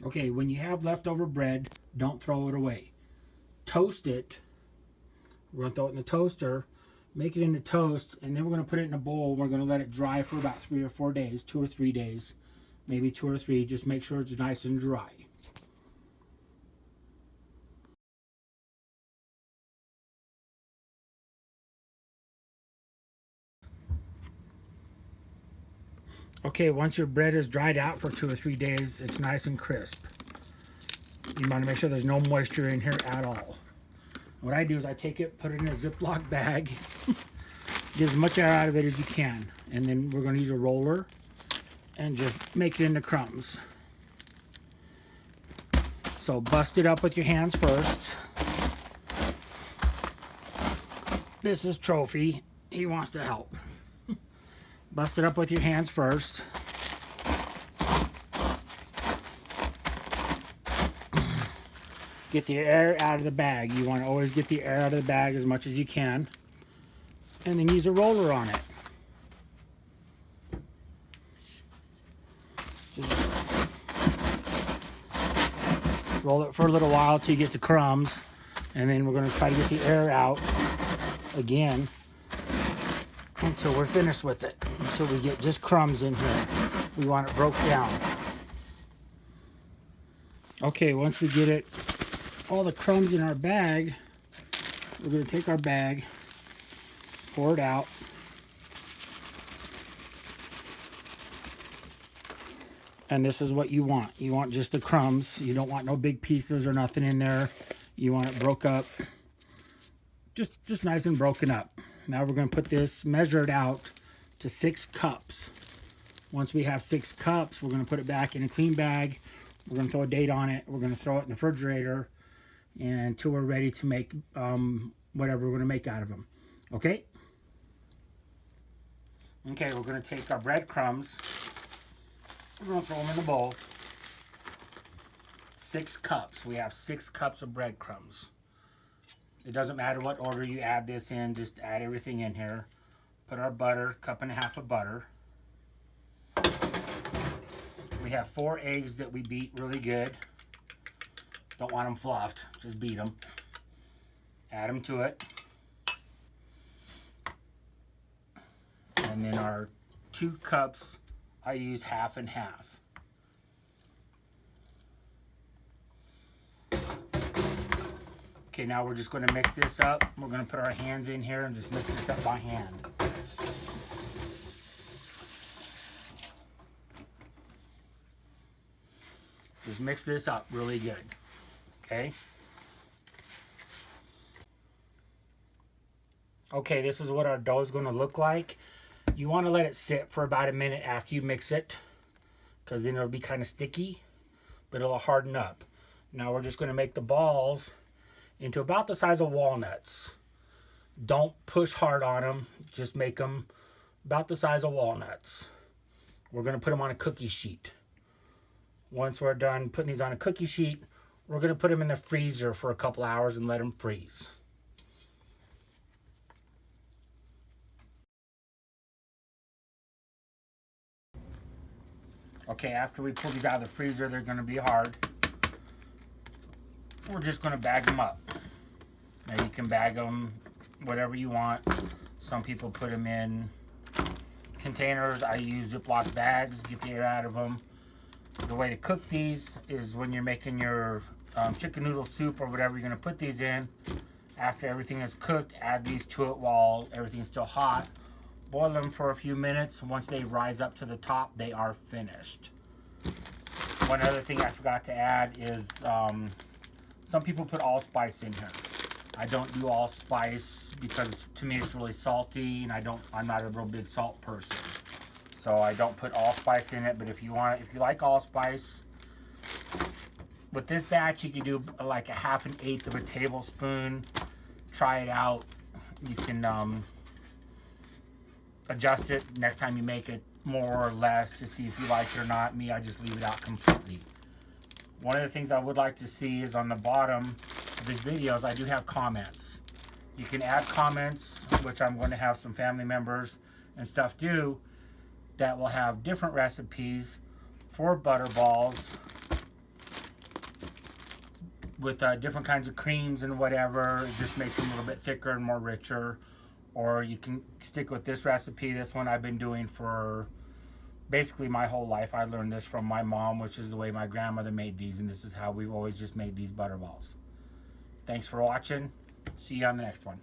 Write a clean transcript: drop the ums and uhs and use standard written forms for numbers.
Okay, when you have leftover bread, don't throw it away. Toast it. We're going to throw it in the toaster, make it into toast, and then we're going to put it in a bowl. We're going to let it dry for about 3 or 4 days, 2 or 3 days, maybe 2 or 3. Just make sure it's nice and dry. Okay, once your bread is dried out for 2 or 3 days, it's nice and crisp. You want to make sure there's no moisture in here at all. What I do is I take it, put it in a Ziploc bag, get as much air out of it as you can, and then we're going to use a roller and just make it into crumbs. So bust it up with your hands first. This is Trophy. He wants to help. Bust it up with your hands first. Get the air out of the bag. You want to always get the air out of the bag as much as you can. And then use a roller on it. Just roll it for a little while till you get the crumbs. And then we're going to try to get the air out again until we're finished with it. Until we get just crumbs in here. We want it broke down. Okay, once we get all the crumbs in our bag, we're going to take our bag, pour it out. And this is what you want. You want just the crumbs. You don't want no big pieces or nothing in there. You want it broke up. Just nice and broken up. Now we're going to put this, measure it out to 6 cups. Once we have 6 cups, we're going to put it back in a clean bag. We're going to throw a date on it. We're going to throw it in the refrigerator until we're ready to make whatever we're going to make out of them. Okay? Okay, we're going to take our breadcrumbs. We're going to throw them in the bowl. 6 cups. We have 6 cups of breadcrumbs. It doesn't matter what order you add this in. Just add everything in here. Put our butter, 1.5 cups of butter. We have 4 eggs that we beat really good. Don't want them fluffed. Just beat them. Add them to it. And then our 2 cups, I use half and half. Okay, now we're just going to mix this up. We're going to put our hands in here and just mix this up by hand. Just mix this up really good. Okay? Okay, this is what our dough is going to look like. You want to let it sit for about a minute after you mix it, because then it'll be kind of sticky, but it'll harden up. Now we're just going to make the balls into about the size of walnuts. Don't push hard on them. Just make them about the size of walnuts. We're going to put them on a cookie sheet. Once we're done putting these on a cookie sheet, we're going to put them in the freezer for a couple hours and let them freeze. Okay, after we pull these out of the freezer, they're going to be hard. We're just going to bag them up. Now you can bag them whatever you want. Some people put them in containers. I use Ziploc bags, get the air out of them. The way to cook these is when you're making your chicken noodle soup or whatever you're going to put these in. After everything is cooked, add these to it while everything's still hot. Boil them for a few minutes. Once they rise up to the top, they are finished. One other thing I forgot to add is some people put allspice in here. I don't do allspice because to me it's really salty, and I'm not a real big salt person. So I don't put allspice in it, but if you like allspice, with this batch you can do like 1/2 of a tablespoon. Try it out. You can adjust it next time you make it more or less to see if you like it or not. Me, I just leave it out completely. One of the things I would like to see is on the bottom of these videos, I do have comments. You can add comments, which I'm going to have some family members and stuff do, that will have different recipes for Butterballs with different kinds of creams and whatever. It just makes them a little bit thicker and more richer. Or you can stick with this recipe. This one I've been doing for basically my whole life. I learned this from my mom, which is the way my grandmother made these, and this is how we've always just made these butterballs. Thanks for watching. See you on the next one.